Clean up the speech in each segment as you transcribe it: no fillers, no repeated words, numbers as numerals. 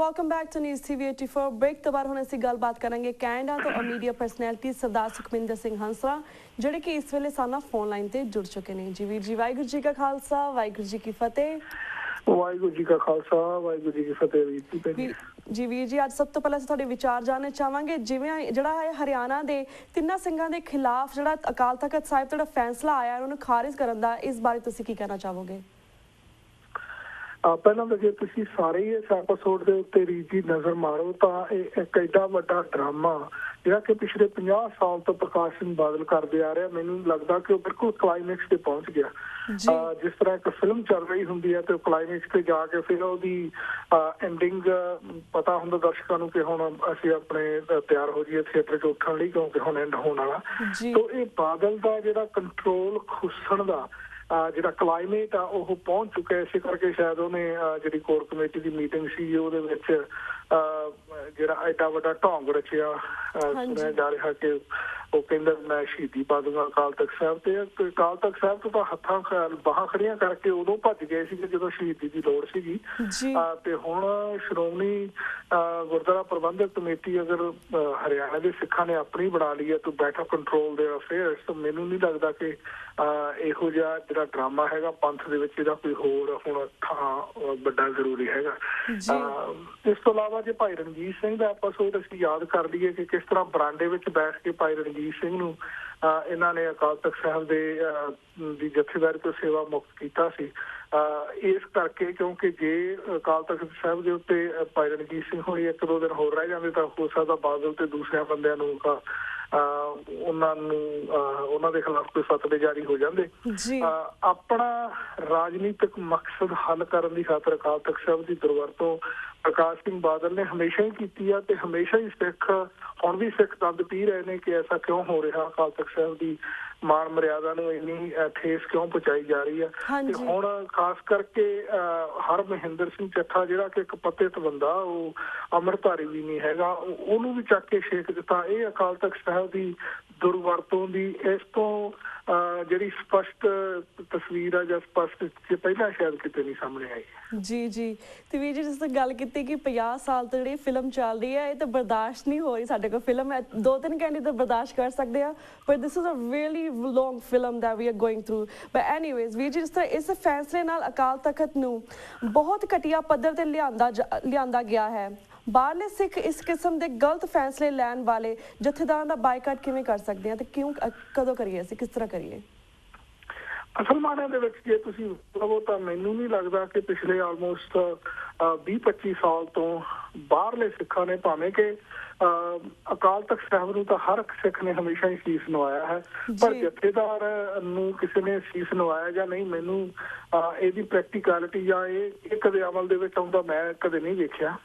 Welcome back to news TV 84 break ਤੋਂ ਬਾਅਦ ਹੁਣ ਅਸੀਂ ਗੱਲਬਾਤ ਕਰਾਂਗੇ ਕੈਨੇਡਾ ਤੋਂ ਮੀਡੀਆ ਪਰਸਨੈਲਿਟੀ ਸਰਦਾਰ ਸੁਖਮਿੰਦਰ ਸਿੰਘ ਹੰਸਰਾ ਜਿਹੜੇ ਕਿ ਇਸ ਵੇਲੇ ਸਾਡਾ ਫੋਨ ਲਾਈਨ ਤੇ ਜੁੜ ਚੁੱਕੇ ਨੇ। ਜੀ ਵੀਰ ਜੀ, ਵਾਹਿਗੁਰੂ ਜੀ ਕਾ ਖਾਲਸਾ ਵਾਹਿਗੁਰੂ ਜੀ ਕੀ ਫਤਿਹ। ਵਾਹਿਗੁਰੂ ਜੀ ਕਾ ਖਾਲਸਾ ਵਾਹਿਗੁਰੂ ਜੀ ਕੀ ਫਤਿਹ। ਜੀ ਵੀਰ ਜੀ, ਅੱਜ ਸਭ ਤੋਂ ਪਹਿਲਾਂ ਅਸੀਂ ਤੁਹਾਡੇ ਵਿਚਾਰ ਜਾਣਨਾ ਚਾਹਾਂਗੇ। ਜਿਵੇਂ ਜਿਹੜਾ ਹੈ ਹਰਿਆਣਾ ਦੇ ਤਿੰਨਾਂ ਸਿੰਘਾਂ ਦੇ ਖਿਲਾਫ ਜਿਹੜਾ ਅਕਾਲ ਤਖਤ ਸਾਹਿਬ ਤੋਂ ਜਿਹੜਾ ਫੈਸਲਾ ਆਇਆ ਉਹਨੂੰ ਖਾਰਿਜ ਕਰਨ ਦਾ, ਇਸ ਬਾਰੇ ਤੁਸੀਂ ਕੀ ਕਹਿਣਾ ਚਾਹੋਗੇ? ਪਹਿਲਾਂ ਤਾਂ ਜੇ ਤੁਸੀਂ ਸਾਰੇ ਹੀ ਇਸ ਐਪੀਸੋਡ ਦੇ ਉੱਤੇ ਰੀਜੀ ਨਜ਼ਰ ਮਾਰੋ ਤਾਂ ਇਹ ਇੱਕ ਐਡਾ ਵੱਡਾ ਡਰਾਮਾ ਜਿਹੜਾ ਕਿ ਪਿਛਲੇ 50 ਸਾਲ ਤੋਂ ਪ੍ਰਕਾਸ਼ ਸਿੰਘ ਬਾਦਲ ਕਰਦੇ ਆ ਰਿਹਾ, ਮੈਨੂੰ ਲੱਗਦਾ ਕਿ ਉਹ ਬਿਲਕੁਲ ਕਲਾਈਮੈਕਸ ਤੇ ਪਹੁੰਚ ਗਿਆ। ਜਿਸ ਤਰ੍ਹਾਂ ਇੱਕ ਫਿਲਮ ਚੱਲ ਰਹੀ ਹੁੰਦੀ ਹੈ ਤੇ ਉਹ ਕਲਾਈਮੈਕਸ ਤੇ ਜਾ ਕੇ ਫਿਰ ਉਹਦੀ ਐਂਡਿੰਗ ਪਤਾ ਹੁੰਦਾ ਦਰਸ਼ਕਾਂ ਨੂੰ ਕਿ ਹੁਣ ਅਸੀਂ ਆਪਣੇ ਤਿਆਰ ਹੋ ਜਾਈਏ ਥੀਏਟਰ 'ਚ ਉੱਠਣ ਲਈ, ਕਿਉਂਕਿ ਹੁਣ ਐਂਡ ਹੋਣ ਵਾਲਾ। ਤੋ ਇਹ ਬਾਦਲ ਦਾ ਜਿਹੜਾ ਕੰਟਰੋਲ ਖੁੱਸਣ ਦਾ ਜਿਹੜਾ ਕਲਾਈਮੇਟ ਆ ਉਹ ਪਹੁੰਚ ਚੁੱਕਿਆ। ਇਸੇ ਕਰਕੇ ਸ਼ਾਇਦ ਉਹਨੇ ਜਿਹੜੀ ਕੋਰ ਕਮੇਟੀ ਦੀ ਮੀਟਿੰਗ ਸੀ ਉਹਦੇ ਵਿੱਚ ਜਿਹੜਾ ਐਡਾ ਵੱਡਾ ਢੋਂਗ ਰਚਿਆ। ਸੁਣਿਆ ਜਾ ਰਿਹਾ ਕਿ ਉਹ ਕਹਿੰਦਾ ਮੈਂ ਸ਼ਹੀਦੀ ਪਾ ਦੂੰਗਾ ਅਕਾਲ ਤਖਤ ਸਾਹਿਬ ਤੇ। ਅਕਾਲ ਤਖਤ ਸਾਹਿਬ ਤੋਂ ਤਾਂ ਹੱਥਾਂ ਬਾਹਾਂ ਖੜੀਆਂ ਕਰਕੇ ਉਦੋਂ ਭੱਜ ਗਏ ਸੀ ਜਦੋਂ ਸ਼ਹੀਦੀ ਦੀ ਲੋੜ ਸੀਗੀ। ਤੇ ਹੁਣ ਸ਼੍ਰੋਮਣੀ ਗੁਰਦੁਆਰਾ ਪ੍ਰਬੰਧਕ ਕਮੇਟੀ ਅਗਰ ਹਰਿਆਣਾ ਦੇ ਸਿੱਖਾਂ ਨੇ ਆਪਣੀ ਬਣਾ ਲਈ ਹੈ ਟੂ ਬੈਟਰ ਕੰਟਰੋਲ ਦੇ ਅਫੇਅਰਸ, ਤਾਂ ਮੈਨੂੰ ਨਹੀਂ ਲੱਗਦਾ ਕਿ ਇਹੋ ਜਿਹਾ ਜਿਹੜਾ ਡਰਾਮਾ ਹੈਗਾ ਪੰਥ ਦੇ ਵਿੱਚ ਇਹਦਾ ਕੋਈ ਹੋਰ ਹੁਣ ਥਾਂ ਵੱਡਾ ਜ਼ਰੂਰੀ ਹੈਗਾ। ਇਸ ਤੋਂ ਇਲਾਵਾ ਜੇ ਭਾਈ ਰਣਜੀਤ ਸਿੰਘ ਦਾ ਐਪੀਸੋਡ ਅਸੀਂ ਯਾਦ ਕਰ ਲਈਏ ਕਿ ਕਿਸ ਤਰ੍ਹਾਂ ਬਰਾਂਡੇ ਵਿੱਚ ਬੈਠ ਕੇ ਭਾਈ ਰਣਜੀਤ ਸਿੰਘ ਨੂੰ ਇਹਨਾਂ ਨੇ ਅਕਾਲ ਤਖਤ ਸਾਹਿਬ ਦੀ ਜਥੇਦਾਰੀ ਤੋਂ ਸੇਵਾ ਮੁਕਤ ਕੀਤਾ ਸੀ। ਇਸ ਕਰਕੇ ਕਿਉਂਕਿ ਜੇ ਅਕਾਲ ਤਖਤ ਸਾਹਿਬ ਦੇ ਉੱਤੇ ਭਾਈ ਰਣਜੀਤ ਸਿੰਘ ਹੋਣੀ 1-2 ਦਿਨ ਹੋਰ ਰਹਿ ਜਾਂਦੇ ਤਾਂ ਹੋ ਸਕਦਾ ਬਾਦਲ ਤੇ ਦੂਸਰਿਆਂ ਬੰਦਿਆਂ ਨੂੰ ਉਹਨਾਂ ਦੇ ਖਿਲਾਫ ਕੋਈ ਫਤਵੇ ਜਾਰੀ ਹੋ ਜਾਂਦੇ। ਆਪਣਾ ਰਾਜਨੀਤਿਕ ਮਕਸਦ ਹੱਲ ਕਰਨ ਦੀ ਖਾਤਰ ਅਕਾਲ ਤਖਤ ਸਾਹਿਬ ਦੀ ਦੁਰਵਰਤੋਂ ਪ੍ਰਕਾਸ਼ ਸਿੰਘ ਬਾਦਲ ਨੇ ਹਮੇਸ਼ਾ ਹੀ ਕੀਤੀ ਆ ਤੇ ਹਮੇਸ਼ਾ ਹੀ ਸਿੱਖ ਹੁਣ ਵੀ ਸਿੱਖ ਦੰਦ ਪੀ ਰਹੇ ਨੇ ਕਿ ਐਸਾ ਕਿਉਂ ਹੋ ਰਿਹਾ, ਅਕਾਲ ਤਖਤ ਸਾਹਿਬ ਦੀ ਮਾਨ ਮਰਿਆਦਾ ਨੂੰ ਇੰਨੀ ਠੇਸ ਕਿਉਂ ਪਹੁੰਚਾਈ ਜਾ ਰਹੀ ਹੈ। ਤੇ ਹੁਣ ਖਾਸ ਕਰਕੇ ਹਰਮਹਿੰਦਰ ਸਿੰਘ ਚੱਠਾ ਜਿਹੜਾ ਕਿ ਇੱਕ ਪਤਿਤ ਬੰਦਾ, ਉਹ ਅੰਮ੍ਰਿਤਧਾਰੀ ਵੀ ਨਹੀਂ ਹੈਗਾ, ਉਹਨੂੰ ਵੀ ਚੱਕ ਕੇ ਛੇਕ ਦਿੱਤਾ। ਇਹ ਅਕਾਲ ਤਖਤ ਸਾਹਿਬ ਦੀ ਦੁਰਵਰਤੋਂ ਦੀ ਇਸ ਤੋਂ ਜਿਹੜੀ ਸਪਸ਼ਟ ਤਸਵੀਰ ਆ ਜਾਂ ਸਪਸ਼ਟ ਪਹਿਲਾਂ ਸ਼ਾਇਦ ਕਿਤੇ ਨਹੀਂ ਸਾਹਮਣੇ ਆਈ। ਜੀ ਤੇ ਵੀਰ ਜੀ, ਜਿਸ ਤਰ੍ਹਾਂ ਗੱਲ ਕੀਤੀ ਕਿ 50 ਸਾਲ ਤੋਂ ਜਿਹੜੀ ਫਿਲਮ ਚੱਲ ਰਹੀ ਹੈ ਇਹ ਤਾਂ ਬਰਦਾਸ਼ਤ ਨਹੀਂ ਹੋ ਰਹੀ ਸਾਡੇ ਕੋਲ। ਫਿਲਮ 2-3 ਘੰਟੇ ਤਾਂ ਬਰਦਾਸ਼ਤ ਕਰ ਸਕਦੇ ਆ, ਪਰ this is a really long film that we are going through. But anyways ਵੀਰ ਜੀ, ਜਿਸ ਤਰ੍ਹਾਂ ਇਸ ਫੈਸਲੇ ਨਾਲ ਅਕਾਲ ਤਖਤ ਨੂੰ ਬਹੁਤ ਘਟੀਆ ਪੱਧਰ ਤੇ ਲਿਆਂਦਾ ਗਿਆ ਹੈ, ਬਾਹਰਲੇ ਸਿੱਖ ਇਸ ਕਿਸਮ ਦੇ ਗਲਤ ਫੈਸਲੇ ਲੈਣ ਵਾਲੇ ਜਥੇਦਾਰਾਂ ਦਾ ਬਾਈਕਾਟ ਕਿਵੇਂ ਕਰ ਸਕਦੇ ਆ ਤੇ ਕਦੋਂ ਕਰੀਏ, ਅਸੀਂ ਕਿਸ ਤਰ੍ਹਾਂ ਕਰੀਏ? ਅਸਲ ਮਾਇਨੇ ਦੇ ਵਿੱਚ ਜੇ ਤੁਸੀਂ ਕਹੋ ਤਾਂ ਮੈਨੂੰ ਨਹੀਂ ਲੱਗਦਾ ਕਿ ਪਿਛਲੇ ਆਲਮੋਸਟ 20-25 ਸਾਲ ਤੋਂ ਬਾਹਰਲੇ ਸਿੱਖਾਂ ਨੇ, ਭਾਵੇਂ ਕਿ ਅਕਾਲ ਤਖਤ ਸਾਹਿਬ ਨੂੰ ਤਾਂ ਹਰ ਇੱਕ ਸਿੱਖ ਨੇ ਹਮੇਸ਼ਾ ਹੀ ਸੀਸ ਨਵਾਇਆ ਹੈ, ਪਰ ਜਥੇਦਾਰ ਨੂੰ ਕਿਸੇ ਨੇ ਸੀਸ ਨਵਾਇਆ ਜਾਂ ਨਹੀਂ, ਮੈਨੂੰ ਇਹਦੀ ਪ੍ਰੈਕਟੀਕੈਲਿਟੀ ਜਾਂ ਇਹ ਕਦੇ ਅਮਲ ਦੇ ਵਿੱਚ ਆਉਂਦਾ ਮੈਂ ਕਦੇ ਨਹੀਂ ਵੇਖਿਆ।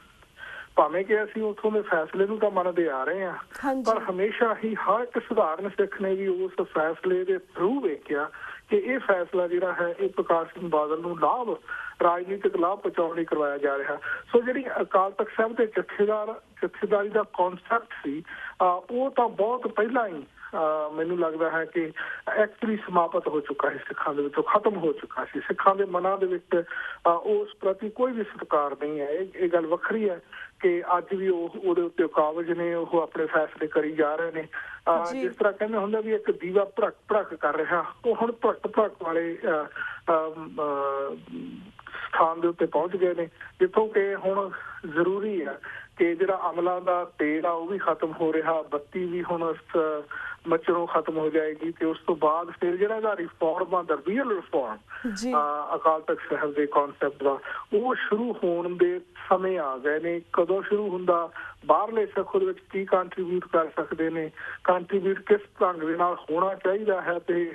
ਭਾਵੇਂ ਕਿ ਅਸੀਂ ਉੱਥੋਂ ਦੇ ਫੈਸਲੇ ਨੂੰ ਤਾਂ ਮੰਨਦੇ ਆ ਰਹੇ ਹਾਂ, ਪਰ ਹਮੇਸ਼ਾ ਹੀ ਹਰ ਇੱਕ ਸਧਾਰਨ ਸਿੱਖ ਨੇ ਵੀ ਉਸ ਫੈਸਲੇ ਦੇ ਥਰੂ ਵੇਖਿਆ ਕਿ ਇਹ ਫੈਸਲਾ ਜਿਹੜਾ ਹੈ ਇਹ ਪ੍ਰਕਾਸ਼ ਸਿੰਘ ਬਾਦਲ ਨੂੰ ਰਾਜਨੀਤਿਕ ਲਾਭ ਪਹੁੰਚਾਉਣ ਲਈ ਕਰਵਾਇਆ ਜਾ ਰਿਹਾ। ਸੋ ਜਿਹੜੀ ਅਕਾਲ ਤਖਤ ਸਾਹਿਬ ਦੇ ਜਥੇਦਾਰੀ ਦਾ ਕਨਸੈਪਟ ਸੀ ਉਹ ਤਾਂ ਬਹੁਤ ਪਹਿਲਾਂ ਹੀ ਮੈਨੂੰ ਲੱਗਦਾ ਹੈ ਕਿ ਐਕਚੁਅਲੀ ਸਮਾਪਤ ਹੋ ਚੁੱਕਾ ਸੀ, ਸਿੱਖਾਂ ਦੇ ਵਿੱਚੋਂ ਖਤਮ ਹੋ ਚੁੱਕਾ ਸੀ। ਸਿੱਖਾਂ ਦੇ ਮਨਾਂ ਦੇ ਵਿੱਚ ਉਸ ਪ੍ਰਤੀ ਕੋਈ ਵੀ ਸਤਿਕਾਰ ਨਹੀਂ ਹੈ। ਇਹ ਗੱਲ ਵੱਖਰੀ ਹੈ ਕਿ ਅੱਜ ਵੀ ਉਹਦੇ ਉੱਤੇ ਕਾਬਜ਼ ਨੇ, ਉਹ ਆਪਣੇ ਫੈਸਲੇ ਕਰੀ ਜਾ ਰਹੇ ਨੇ। ਜਿਸ ਤਰ੍ਹਾਂ ਕਹਿੰਦੇ ਹੁੰਦਾ ਵੀ ਇੱਕ ਦੀਵਾ ਭੜਕ ਕਰ ਰਿਹਾ, ਉਹ ਹੁਣ ਭੜਕ ਵਾਲੇ ਸਥਾਨ ਦੇ ਉੱਤੇ ਪਹੁੰਚ ਗਏ ਨੇ, ਜਿੱਥੋਂ ਕਿ ਹੁਣ ਜ਼ਰੂਰੀ ਹੈ ਕਿ ਜਿਹੜਾ ਅਮਲਾਂ ਦਾ ਤੇਲ ਆ ਉਹ ਵੀ ਖਤਮ ਹੋ ਰਿਹਾ, ਬੱਤੀ ਵੀ ਹੁਣ ਮੱਚਰੋਂ ਖਤਮ ਹੋ ਜਾਏਗੀ ਤੇ ਉਸ ਤੋਂ ਬਾਅਦ ਫਿਰ ਜਿਹੜਾ ਇਹਦਾ ਰਿਫੋਰਮ ਆ, ਦਾ ਰੀਅਲ ਰਿਫੋਰਮ ਅਕਾਲ ਤਖਤ ਸਾਹਿਬ ਦੇ ਕਨਸੈਪਟ ਦਾ, ਉਹ ਸ਼ੁਰੂ ਹੋਣ ਦੇ ਸਮੇਂ ਆ ਗਏ ਨੇ। ਕਦੋਂ ਸ਼ੁਰੂ ਹੁੰਦਾ, ਬਾਹਰਲੇ ਸਿੱਖ ਉਹਦੇ ਵਿੱਚ ਕੀ ਕੰਟਰੀਬਿਊਟ ਕਰ ਸਕਦੇ ਨੇ, ਕੰਟਰੀਬਿਊਟ ਕਿਸ ਢੰਗ ਦੇ ਨਾਲ ਹੋਣਾ ਚਾਹੀਦਾ ਹੈ ਤੇ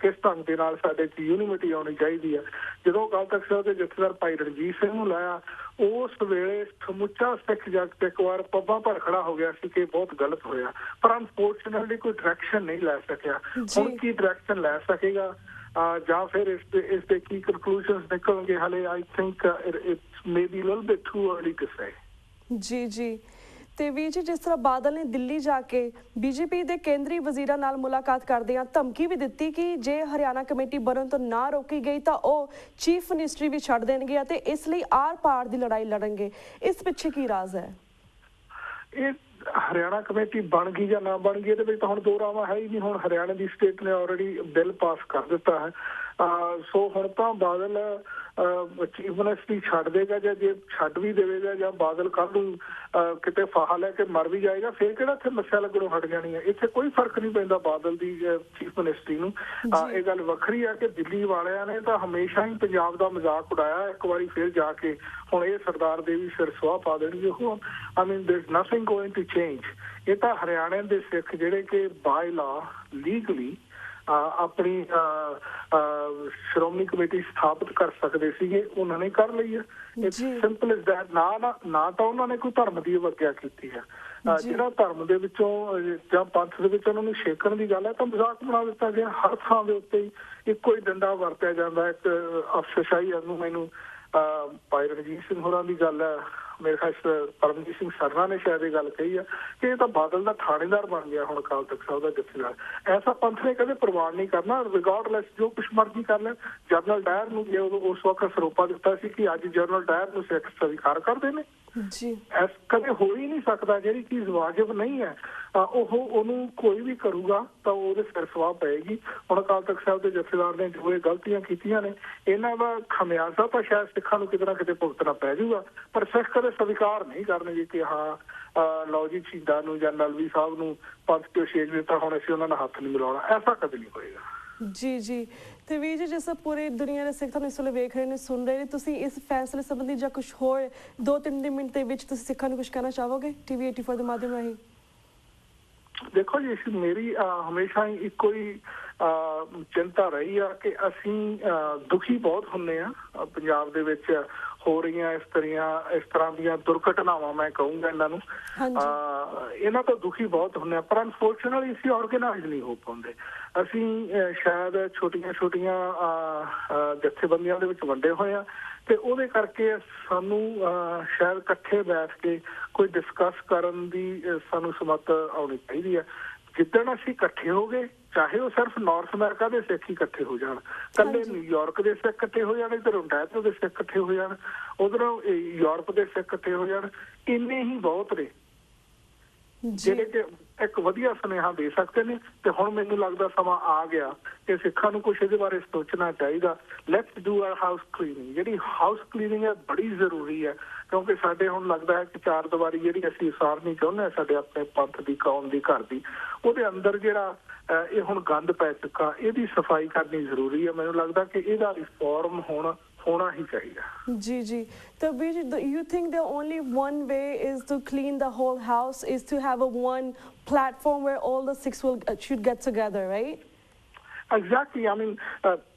ਕਿਸ ਢੰਗ ਦੇ ਨਾਲ ਸਾਡੇ 'ਚ ਯੂਨੀਵਰਸਿਟੀ ਆਉਣੀ ਚਾਹੀਦੀ ਹੈ। ਜਦੋਂ ਅਕਾਲ ਤਖਤ ਸਾਹਿਬ ਦੇ ਜਥੇਦਾਰ ਭਾਈ ਰਣਜੀਤ ਸਿੰਘ ਨੂੰ ਲਾਇਆ, ਉਸ ਵੇਲੇ ਸਮੁੱਚਾ ਸਿੱਖ ਜਗਤ ਇੱਕ ਵਾਰ ਪੱਬਾਂ ਭਰ ਖੜਾ ਹੋ ਗਿਆ ਸੀ ਕਿ ਬਹੁਤ ਗਲਤ ਹੋਇਆ, ਪਰ ਅਨਫੋਰਚੂਨੇਟਲੀ ਕੋਈ ਡਾਇਰੈਕਸ਼ਨ ਨਹੀਂ ਲੈ ਸਕਿਆ। ਹੁਣ ਕੀ ਡਾਇਰੈਕਸ਼ਨ ਲੈ ਸਕੇਗਾ ਜਾਂ ਫਿਰ ਇਸ ਦੇ ਕੀ ਕਨਕਲੂਜਨਸ ਨਿਕਲਣਗੇ, ਹਾਲੇ I think it's maybe little bit too early to say. ਜੀ ਤੇ ਵੀਰ ਜੀ, ਜਿਸ ਤਰ੍ਹਾਂ ਬਾਦਲ ਨੇ ਦਿੱਲੀ ਜਾ ਕੇ ਬੀਜੇਪੀ ਦੇ ਕੇਂਦਰੀ ਵਜ਼ੀਰਾਂ ਨਾਲ ਮੁਲਾਕਾਤ ਕਰਦਿਆਂ ਧਮਕੀ ਵੀ ਦਿੱਤੀ ਕਿ ਜੇ ਹਰਿਆਣਾ ਕਮੇਟੀ ਬਣਨ ਤੋਂ ਨਾ ਰੋਕੀ ਗਈ ਤਾਂ ਉਹ ਚੀਫ ਮਿਨਿਸਟਰੀ ਵੀ ਛੱਡ ਦੇਣਗੇ ਅਤੇ ਇਸ ਲਈ ਆਰ-ਪਾਰ ਦੀ ਲੜਾਈ ਲੜਨਗੇ। ਇਸ ਪਿੱਛੇ ਕੀ ਰਾਜ਼ ਹੈ? ਇਹ ਹਰਿਆਣਾ ਕਮੇਟੀ ਬਣ ਗਈ ਜਾਂ ਨਾ ਬਣ ਗਈ, ਇਹਦੇ ਵਿੱਚ ਤਾਂ ਹੁਣ ਦੋ ਰਾਵਾਂ ਹੈ ਹੀ ਨਹੀਂ। ਹੁਣ ਹਰਿਆਣਾ ਦੀ ਸਟੇਟ ਨੇ ਆਲਰੇਡੀ ਬਿੱਲ ਪਾਸ ਕਰ ਦਿੱਤਾ ਹੈ। ਸੋ ਹੁਣ ਤਾਂ ਬਾਦਲ ਚੀਫ ਮਿਨਿਸਟਰੀ ਛੱਡ ਦੇਗਾ, ਜਾਂ ਜੇ ਛੱਡ ਵੀ ਦੇਵੇਗਾ ਜਾਂ ਬਾਦਲ ਕੱਲ੍ਹ ਨੂੰ ਕਿਤੇ ਫਾਹਾ ਲੈ ਕੇ ਮਰ ਵੀ ਜਾਏਗਾ, ਫਿਰ ਕਿਹੜਾ ਇੱਥੇ ਮੱਸਿਆ ਲੱਗਣੋਂ ਹਟ ਜਾਣੀ ਹੈ। ਇੱਥੇ ਕੋਈ ਫਰਕ ਨਹੀਂ ਪੈਂਦਾ ਬਾਦਲ ਦੀ ਚੀਫ ਮਿਨਿਸਟਰੀ ਨੂੰ। ਇਹ ਗੱਲ ਵੱਖਰੀ ਹੈ ਕਿ ਦਿੱਲੀ ਵਾਲਿਆਂ ਨੇ ਤਾਂ ਹਮੇਸ਼ਾ ਹੀ ਪੰਜਾਬ ਦਾ ਮਜ਼ਾਕ ਉਡਾਇਆ। ਇੱਕ ਵਾਰੀ ਫਿਰ ਜਾ ਕੇ ਹੁਣ ਇਹ ਸਰਦਾਰ ਦੇ ਵੀ ਸਿਰ ਸੁਆਹ ਪਾ ਦੇਣਗੇ ਉਹ। I mean there is nothing going to change. ਇਹ ਤਾਂ ਹਰਿਆਣੇ ਦੇ ਸਿੱਖ ਜਿਹੜੇ ਕਿ ਬਾਏ ਲਾ ਲੀਗਲੀ ਆਪਣੀ ਸ਼੍ਰੋਮਣੀ ਕਮੇਟੀ ਸਥਾਪਿਤ ਕਰ ਸਕਦੇ ਸੀਗੇ, ਉਹਨਾਂ ਨੇ ਕਰ ਲਈ ਹੈ। Simple is that. ਨਾ ਤਾਂ ਉਹਨਾਂ ਨੇ ਕੋਈ ਧਰਮ ਦੀ ਅਵਗਿਆ ਕੀਤੀ ਹੈ। ਜਿਹੜਾ ਧਰਮ ਦੇ ਵਿੱਚੋਂ ਜਾਂ ਪੰਥ ਦੇ ਵਿੱਚ ਉਹਨਾਂ ਨੂੰ ਛੇਕਣ ਦੀ ਗੱਲ ਹੈ ਤਾਂ ਮਜ਼ਾਕ ਬਣਾ ਦਿੱਤਾ ਗਿਆ। ਹਰ ਥਾਂ ਦੇ ਉੱਤੇ ਇੱਕੋ ਹੀ ਡੰਡਾ ਵਰਤਿਆ ਜਾਂਦਾ। ਇੱਕ ਅਫਸਰਸ਼ਾਹੀ ਨੂੰ ਮੈਨੂੰ ਭਾਈ ਰਣਜੀਤ ਸਿੰਘ ਹੋਰਾਂ ਦੀ ਗੱਲ ਹੈ, ਮੇਰੇ ਖਿਆਲ ਪਰਮਜੀਤ ਸਿੰਘ ਸਰਨਾ ਨੇ ਸ਼ਾਇਦ ਇਹ ਗੱਲ ਕਹੀ ਆ ਕਿ ਇਹ ਤਾਂ ਬਾਦਲ ਦਾ ਥਾਣੇਦਾਰ ਬਣ ਗਿਆ ਹੁਣ ਅਕਾਲ ਤਖਤ ਸਾਹਿਬ ਦਾ ਜਥੇਦਾਰ। ਐਸਾ ਪੰਥ ਨੇ ਕਦੇ ਪ੍ਰਵਾਨ ਨਹੀਂ ਕਰਨਾ, ਰਿਗਾਰਡਲੈਸ ਜੋ ਕੁਛ ਮਰਜ਼ੀ ਕਰ ਲੈਣ। ਜਨਰਲ ਡਾਇਰ ਨੂੰ ਜੇ ਉਸ ਵਕਤ ਸਰੋਪਾ ਦਿੱਤਾ ਸੀ ਕਿ ਅੱਜ ਜਨਰਲ ਡਾਇਰ ਨੂੰ ਸਿੱਖ ਸਵੀਕਾਰ ਕਰਦੇ ਨੇ, ਕਦੇ ਹੋ ਹੀ ਨਹੀਂ ਸਕਦਾ। ਜਿਹੜੀ ਚੀਜ਼ ਵਾਜਿਬ ਨਹੀਂ ਹੈ ਉਹਨੂੰ ਕੋਈ ਵੀ ਕਰੂਗਾ ਤਾਂ ਉਹਦੇ ਸਿਰ ਸਵਾਹ ਪਏਗੀ। ਹੁਣ ਅਕਾਲ ਤਖਤ ਸਾਹਿਬ ਦੇ ਜਥੇਦਾਰ ਨੇ ਜੋ ਇਹ ਗਲਤੀਆਂ ਕੀਤੀਆਂ ਨੇ, ਇਹਨਾਂ ਦਾ ਖਮਿਆਜ਼ਾ ਤਾਂ ਸ਼ਾਇਦ ਸਿੱਖਾਂ ਨੂੰ ਕਿਤੇ ਨਾ ਕਿਤੇ ਭੁਗਤਣਾ ਪੈ ਜਾਊਗਾ, ਪਰ ਸਿੱਖ ਕਦੇ ਸਵੀਕਾਰ ਨਹੀਂ ਕਰਨਗੇ ਕਿ ਹਾਂ ਲਓ ਜੀ ਸ਼ਹੀਦਾਂ ਨੂੰ ਜਾਂ ਨਲਵੀ ਸਾਹਿਬ ਨੂੰ ਪੰਥ ਤੋਂ ਛੇਕ ਦਿੱਤਾ, ਹੁਣ ਅਸੀਂ ਉਹਨਾਂ ਨਾਲ ਹੱਥ ਨਹੀਂ ਮਿਲਾਉਣਾ। ਐਸਾ ਕਦੇ ਨਹੀਂ ਹੋਏਗਾ। ਜੀ ਤੇ ਵੀਰ ਜੀ, ਜਿਸ ਪੂਰੀ ਦੁਨੀਆ ਦੇ ਸਿੱਖ ਤੁਹਾਨੂੰ ਇਸ ਵੇਲੇ ਵੇਖ ਰਹੇ ਨੇ, ਸੁਣ ਰਹੇ ਨੇ, ਤੁਸੀਂ ਇਸ ਫੈਸਲੇ ਸੰਬੰਧੀ ਜਾਂ ਕੁਝ ਹੋਰ 2-3 ਮਿੰਟ ਦੇ ਵਿੱਚ ਤੁਸੀਂ ਸਿੱਖਾਂ ਨੂੰ ਕੁਝ ਕਹਿਣਾ ਚਾਹੋਗੇ TV 84 ਦੇ ਮਾਧਿਅਮ ਰਾਹੀਂ? ਦੇਖੋ ਜੀ, ਮੇਰੀ ਹਮੇਸ਼ਾ ਹੀ ਇੱਕੋ ਹੀ ਚਿੰਤਾ ਰਹੀ ਆ ਕਿ ਅਸੀਂ ਦੁਖੀ ਬਹੁਤ ਹੁੰਦੇ ਆ ਪੰਜਾਬ ਦੇ ਵਿੱਚ ਹੋ ਰਹੀਆਂ ਇਸ ਤਰ੍ਹਾਂ ਦੀਆਂ ਦੁਰਘਟਨਾਵਾਂ, ਮੈਂ ਕਹੂੰਗਾ ਇਹਨਾਂ ਨੂੰ। ਇਹਨਾਂ ਤੋਂ ਦੁਖੀ ਬਹੁਤ ਹੁੰਦੇ ਆ, ਪਰ ਅਨਫੋਰਚੂਨੇਟਲੀ ਅਸੀਂ ਆਰਗੇਨਾਈਜ਼ ਨਹੀਂ ਹੋ ਪਾਉਂਦੇ। ਅਸੀਂ ਸ਼ਾਇਦ ਛੋਟੀਆਂ ਜਥੇਬੰਦੀਆਂ ਦੇ ਵਿੱਚ ਵੰਡੇ ਹੋਏ ਆ ਤੇ ਉਹਦੇ ਕਰਕੇ ਸਾਨੂੰ ਸ਼ਾਇਦ ਇਕੱਠੇ ਬੈਠ ਕੇ ਕੋਈ ਡਿਸਕਸ ਕਰਨ ਦੀ ਸਾਨੂੰ ਸਮੱਤ ਆਉਣੀ ਚਾਹੀਦੀ ਹੈ। ਜਿੱਦਣ ਅਸੀਂ ਇਕੱਠੇ ਹੋ ਗਏ, ਚਾਹੇ ਉਹ ਸਿਰਫ ਨਾਰਥ ਅਮਰੀਕਾ ਦੇ ਸਿੱਖ ਹੀ ਇਕੱਠੇ ਹੋ ਜਾਣ, ਕੱਲੇ ਨਿਊਯਾਰਕ ਦੇ ਸਿੱਖ ਇਕੱਠੇ ਹੋ ਜਾਣ, ਇੱਧਰ ontario ਦੇ ਸਿੱਖ ਇਕੱਠੇ ਹੋ ਜਾਣ, ਉਧਰੋਂ ਯੂਰਪ ਦੇ ਸਿੱਖ ਇਕੱਠੇ ਹੋ ਜਾਣ, ਇੰਨੇ ਹੀ ਬਹੁਤ ਨੇ ਜਿਹੜੇ ਕਿ ਇੱਕ ਵਧੀਆ ਸੁਨੇਹਾ ਦੇ ਸਕਦੇ ਨੇ। ਤੇ ਹੁਣ ਮੈਨੂੰ ਲੱਗਦਾ ਸਮਾਂ ਆ ਗਿਆ ਕਿ ਸਿੱਖਾਂ ਨੂੰ ਕੁਛ ਇਹਦੇ ਬਾਰੇ ਸੋਚਣਾ ਚਾਹੀਦਾ। Let's do our house cleaning. ਜਿਹੜੀ ਹਾਊਸ ਕਲੀਨਿੰਗ ਹੈ ਬੜੀ ਜ਼ਰੂਰੀ ਹੈ, ਕਿਉਂਕਿ ਸਾਡੇ ਹੁਣ ਲੱਗਦਾ ਹੈ ਕਿ ਚਾਰ ਦੀਵਾਰੀ ਜਿਹੜੀ ਅਸੀਂ ਉਸਾਰਨੀ ਚਾਹੁੰਦੇ ਹਾਂ ਸਾਡੇ ਆਪਣੇ ਪੰਥ ਦੀ, ਕੌਮ ਦੀ, ਘਰ ਦੀ, ਉਹਦੇ ਅੰਦਰ ਜਿਹੜਾ ਇਹ ਹੁਣ ਗੰਦ ਪੈ ਚੁੱਕਾ, ਇਹਦੀ ਸਫਾਈ ਕਰਨੀ ਜ਼ਰੂਰੀ ਹੈ। ਮੈਨੂੰ ਲੱਗਦਾ ਕਿ ਇਹਦਾ ਰਿਫਾਰਮ ਹੋਣਾ ਹੀ ਚਾਹੀਦਾ। ਜੀ ਤਾਂ ਵੀਰ ਜੀ, you think the only one way is to clean the whole house is to have a one platform where all the Sikhs should get together, right? Exactly. I mean,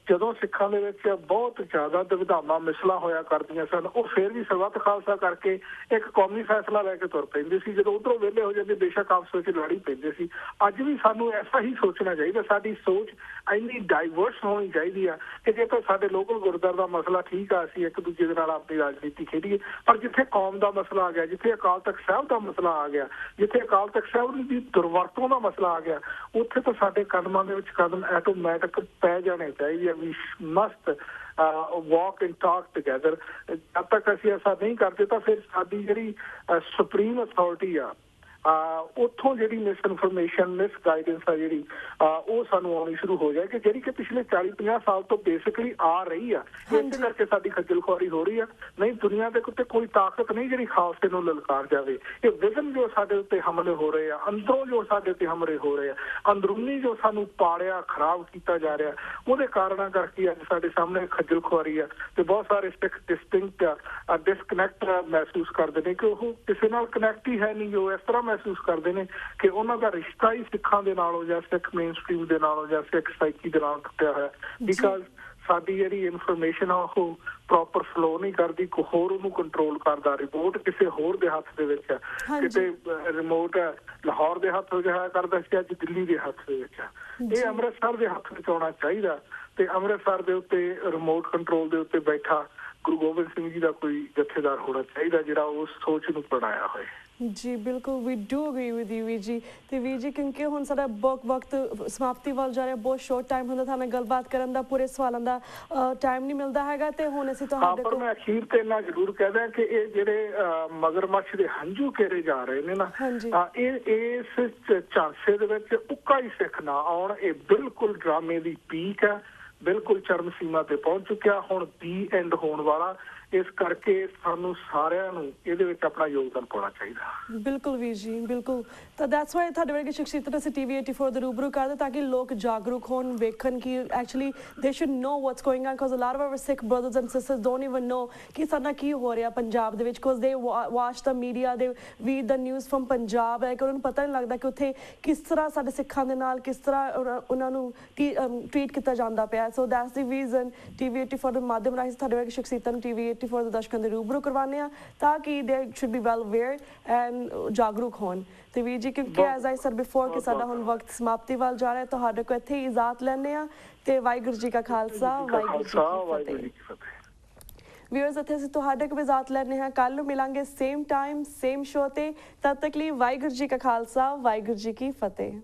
ਜਦੋਂ ਸਿੱਖਾਂ ਦੇ ਵਿੱਚ ਬਹੁਤ ਜ਼ਿਆਦਾ ਦੁਵਿਧਾਵਾਂ ਮਿਸਲਾਂ ਹੋਇਆ ਕਰਦੀਆਂ ਸਨ, ਉਹ ਫਿਰ ਵੀ ਸਰਬੱਤ ਖਾਲਸਾ ਕਰਕੇ ਇੱਕ ਕੌਮੀ ਫੈਸਲਾ ਲੈ ਕੇ ਤੁਰ ਪੈਂਦੇ ਸੀ। ਜਦੋਂ ਉੱਧਰੋਂ ਵਿਹਲੇ ਹੋ ਜਾਂਦੇ ਬੇਸ਼ੱਕ ਆਪਸ ਵਿੱਚ ਲੜੀ ਪੈਂਦੇ ਸੀ। ਅੱਜ ਵੀ ਸਾਨੂੰ ਐਸਾ ਹੀ ਸੋਚਣਾ ਚਾਹੀਦਾ। ਸਾਡੀ ਸੋਚ ਇੰਨੀ ਡਾਈਵਰਸ ਹੋਣੀ ਚਾਹੀਦੀ ਆ ਕਿ ਜੇਕਰ ਸਾਡੇ ਲੋਕਲ ਗੁਰਦੁਆਰਾ ਦਾ ਮਸਲਾ ਠੀਕ ਆ, ਅਸੀਂ ਇੱਕ ਦੂਜੇ ਦੇ ਨਾਲ ਆਪਣੀ ਰਾਜਨੀਤੀ ਖੇਡੀਏ, ਪਰ ਜਿੱਥੇ ਕੌਮ ਦਾ ਮਸਲਾ ਆ ਗਿਆ, ਜਿੱਥੇ ਅਕਾਲ ਤਖਤ ਸਾਹਿਬ ਦਾ ਮਸਲਾ ਆ ਗਿਆ, ਜਿੱਥੇ ਅਕਾਲ ਤਖਤ ਸਾਹਿਬ ਦੀ ਦੁਰਵਰਤੋਂ ਦਾ ਮਸਲਾ ਆ ਗਿਆ, ਉੱਥੇ ਤਾਂ ਸਾਡੇ ਕਦਮਾਂ ਦੇ ਵਿੱਚ ਕਦਮ ਆਟੋਮੈਟਿਕ ਪੈ ਜਾਣੇ ਚਾਹੀਦੇ ਆ। We must walk and talk together. ਜਦ ਤੱਕ ਅਸੀਂ ਐਸਾ ਨਹੀਂ ਕਰਦੇ ਤਾਂ ਫਿਰ ਸਾਡੀ ਜਿਹੜੀ ਸੁਪਰੀਮ ਅਥਾਰਟੀ ਆ, ਉੱਥੋਂ ਜਿਹੜੀ ਮਿਸਇਨਫੋਰਮੇਸ਼ਨ, ਮਿਸਗਾਈਡੈਂਸ ਆ ਜਿਹੜੀ ਉਹ ਸਾਨੂੰ ਆਉਣੀ ਸ਼ੁਰੂ ਹੋ ਜਾਏ, ਕਿ ਜਿਹੜੀ ਕਿ ਪਿਛਲੇ 40-50 ਸਾਲ ਤੋਂ ਬੇਸਿਕਲੀ ਆ ਰਹੀ ਆ। ਇਸੇ ਕਰਕੇ ਸਾਡੀ ਖੱਜਲ ਖੁਆਰੀ ਹੋ ਰਹੀ ਆ। ਨਹੀਂ, ਦੁਨੀਆ ਦੇ ਉੱਤੇ ਕੋਈ ਤਾਕਤ ਨਹੀਂ ਜਿਹੜੀ ਖਾਲਸੇ ਨੂੰ ਲਲਕਾਰ ਜਾਵੇ। ਇਹ ਵਿਜ਼ਨ ਜੋ ਸਾਡੇ ਉੱਤੇ ਹਮਲੇ ਹੋ ਰਹੇ ਆ, ਅੰਦਰੋਂ ਜੋ ਸਾਡੇ ਉੱਤੇ ਹਮਲੇ ਹੋ ਰਹੇ ਆ, ਅੰਦਰੂਨੀ ਜੋ ਸਾਨੂੰ ਪਾੜਿਆ ਖਰਾਬ ਕੀਤਾ ਜਾ ਰਿਹਾ, ਉਹਦੇ ਕਾਰਨਾਂ ਕਰਕੇ ਅੱਜ ਸਾਡੇ ਸਾਹਮਣੇ ਖੱਜਲ ਖੁਆਰੀ ਆ। ਤੇ ਬਹੁਤ ਸਾਰੇ ਸਿੱਖ ਡਿਸਕਨੈਕਟ ਮਹਿਸੂਸ ਕਰਦੇ ਨੇ ਕਿ ਉਹ ਕਿਸੇ ਨਾਲ ਕਨੈਕਟ ਹੀ ਹੈ ਨਹੀਂ। ਉਹ ਇਸ ਤਰ੍ਹਾਂ ਮਹਿਸੂਸ ਕਰਦੇ ਨੇ ਕਿ ਉਹਨਾਂ ਦਾ ਰਿਸ਼ਤਾ ਹੀ ਸਿੱਖਾਂ ਦੇ ਨਾਲੋਂ ਜਾਂ ਸਿੱਖ ਮੇਨ ਸਟਰੀਮ ਦੇ ਨਾਲੋਂ ਜਾਂ ਸਿੱਖ ਸਾਈਕੀ ਦੇ ਨਾਲ ਟੁੱਟਿਆ ਹੋਇਆ। ਬਿਕਾਜ਼ ਸਾਡੀ ਜਿਹੜੀ ਇਨਫੋਰਮੇਸ਼ਨ ਆ ਉਹ ਪ੍ਰੋਪਰ ਫਲੋ ਨਹੀਂ ਕਰਦੀ, ਕੋਈ ਹੋਰ ਉਹਨੂੰ ਕੰਟਰੋਲ ਕਰਦਾ। ਰਿਮੋਟ ਕਿਸੇ ਹੋਰ ਦੇ ਹੱਥ ਦੇ ਵਿੱਚ ਹੈ, ਕਿਤੇ ਰਿਮੋਟ ਲਾਹੌਰ ਦੇ ਹੱਥ ਵਿੱਚ ਆਇਆ ਕਰਦਾ ਸੀ, ਅੱਜ ਦਿੱਲੀ ਦੇ ਹੱਥ ਦੇ ਵਿੱਚ ਆ। ਇਹ ਅੰਮ੍ਰਿਤਸਰ ਦੇ ਹੱਥ ਵਿੱਚ ਆਉਣਾ ਚਾਹੀਦਾ ਤੇ ਅੰਮ੍ਰਿਤਸਰ ਦੇ ਉੱਤੇ ਰਿਮੋਟ ਕੰਟਰੋਲ ਦੇ ਉੱਤੇ ਬੈਠਾ ਗੁਰੂ ਗੋਬਿੰਦ ਸਿੰਘ ਜੀ ਦਾ ਕੋਈ ਜਥੇਦਾਰ ਹੋਣਾ ਚਾਹੀਦਾ ਜਿਹੜਾ ਉਸ ਸੋਚ ਨੂੰ ਬਣਾਇਆ ਹੋਏ। ਜੀ ਬਿਲਕੁਲ we do agree with you ਵੀਰ ਜੀ। ਤੇ ਵੀਰ ਜੀ ਕਿਉਂਕਿ ਹੁਣ ਸਾਡਾ ਵਕਤ ਸਮਾਪਤੀ ਵੱਲ ਜਾ ਰਿਹਾ, ਬਹੁਤ ਸ਼ੋਰਟ ਟਾਈਮ ਹੁੰਦਾ ਤੁਹਾਨੂੰ ਗੱਲਬਾਤ ਕਰਨ ਦਾ, ਪੂਰੇ ਸਵਾਲਾਂ ਦਾ ਟਾਈਮ ਨਹੀਂ ਮਿਲਦਾ ਹੈਗਾ, ਤੇ ਹੁਣ ਅਸੀਂ ਤੁਹਾਡੇ ਪਰ ਮੈਂ ਅਖੀਰ ਤੇ ਇੰਨਾ ਜ਼ਰੂਰ ਕਹਿ ਦਿਆਂ ਕਿ ਇਹ ਜਿਹੜੇ ਮਗਰਮੱਛ ਦੇ ਹੰਝੂ ਕੇਰੇ ਜਾ ਰਹੇ ਨੇ ਨਾ, ਇਹ ਇਸ ਝਾਂਸੇ ਦੇ ਵਿੱਚ ਉੱਕਾ ਹੀ ਸਿੱਖ ਨਾ ਆਉਣ। ਇਹ ਬਿਲਕੁਲ ਡਰਾਮੇ ਦੀ ਪੀਕ ਹੈ, ਬਿਲਕੁਲ ਚਰਮ ਸੀਮਾ ਤੇ ਪਹੁੰਚ ਚੁੱਕਿਆ, ਹੁਣ ਦੀ ਐਂਡ ਹੋਣ ਵਾਲਾ। ਇਸ ਕਰਕੇ ਸਾਨੂੰ ਸਾਰਿਆਂ ਨੂੰ ਇਹਦੇ ਵਿੱਚ ਆਪਣਾ ਯੋਗਦਾਨ ਪਾਉਣਾ ਚਾਹੀਦਾ। ਬਿਲਕੁਲ ਵੀਰ ਜੀ, ਬਿਲਕੁਲ। ਤਾਂ ਦੈਟਸ ਵਾਈ ਤੁਹਾਡੇ ਵਰਗੇ ਸ਼ਖਸੀਅਤ ਅਸੀਂ ਟੀਵੀ 84 ਦੇ ਰੂਬਰੂ ਕਰਦੇ ਤਾਂ ਕਿ ਲੋਕ ਜਾਗਰੂਕ ਹੋਣ, ਵੇਖਣ ਕਿ actually they should know what's going on, because a lot of our Sikh brothers and sisters don't even know ਕਿ ਸਾਡਾ ਕੀ ਹੋ ਰਿਹਾ ਪੰਜਾਬ ਦੇ ਵਿੱਚ, because they watch the media, they read the news from Punjab, ਹੈ ਕਿ ਉਹਨਾਂ ਨੂੰ ਪਤਾ ਨਹੀਂ ਲੱਗਦਾ ਕਿ ਉੱਥੇ ਕਿਸ ਤਰ੍ਹਾਂ ਸਾਡੇ ਸਿੱਖਾਂ ਦੇ ਨਾਲ ਕਿਸ ਤਰ੍ਹਾਂ ਉਹਨਾਂ ਨੂੰ ਟ੍ਰੀਟ ਕੀਤਾ ਜਾਂਦਾ ਪਿਆ। So that's the reason TV 84 ਦੇ ਮਾਧਿਅਮ ਰਾਹੀਂ ਤੁਹਾਡੇ ਵਰਗੇ ਸ਼ਖਸੀਅਤਾਂ ਨੂੰ ਟੀਵੀ 84 ਦੇ ਦਰਸ਼ਕਾਂ ਦੇ ਰੂਬਰੂ ਕਰਵਾਉਂਦੇ ਹਾਂ ਤਾਂ ਕਿ ਦੇ should be well aware and ਜਾਗਰੂਕ ਹੋਣ। ਤੇ ਵੀਰ ਜੀ ਕਿਉਂਕਿ ਐਜ਼ ਆਈ ਸੈਡ ਬਿਫੋਰ ਕਿ ਸਾਡਾ ਹੁਣ ਵਕਤ ਸਮਾਪਤੀ ਵੱਲ ਜਾ ਰਿਹਾ, ਤੁਹਾਡੇ ਕੋਲ ਇੱਥੇ ਹੀ ਇਜਾਜ਼ਤ ਲੈਂਦੇ ਹਾਂ ਤੇ ਵਾਹਿਗੁਰੂ ਜੀ ਕਾ ਖਾਲਸਾ, ਵਾਹਿਗੁਰੂ ਜੀ ਕੀ ਫਤਿਹ। ਵਿਊਅਰਸ ਇੱਥੇ ਅਸੀਂ ਤੁਹਾਡੇ ਕੋਲ ਇਜਾਜ਼ਤ ਲੈਂਦੇ ਹਾਂ, ਕੱਲ੍ਹ ਨੂੰ ਮਿਲਾਂਗੇ ਸੇਮ ਟਾਈਮ ਸੇਮ ਸ਼ੋ ਤੇ। ਤਦ ਤੱਕ ਲਈ ਵਾਹਿਗੁਰੂ ਜੀ ਕਾ ਖਾਲਸਾ, ਵਾਹਿਗੁਰੂ ਜੀ ਕੀ ਫਤਿਹ।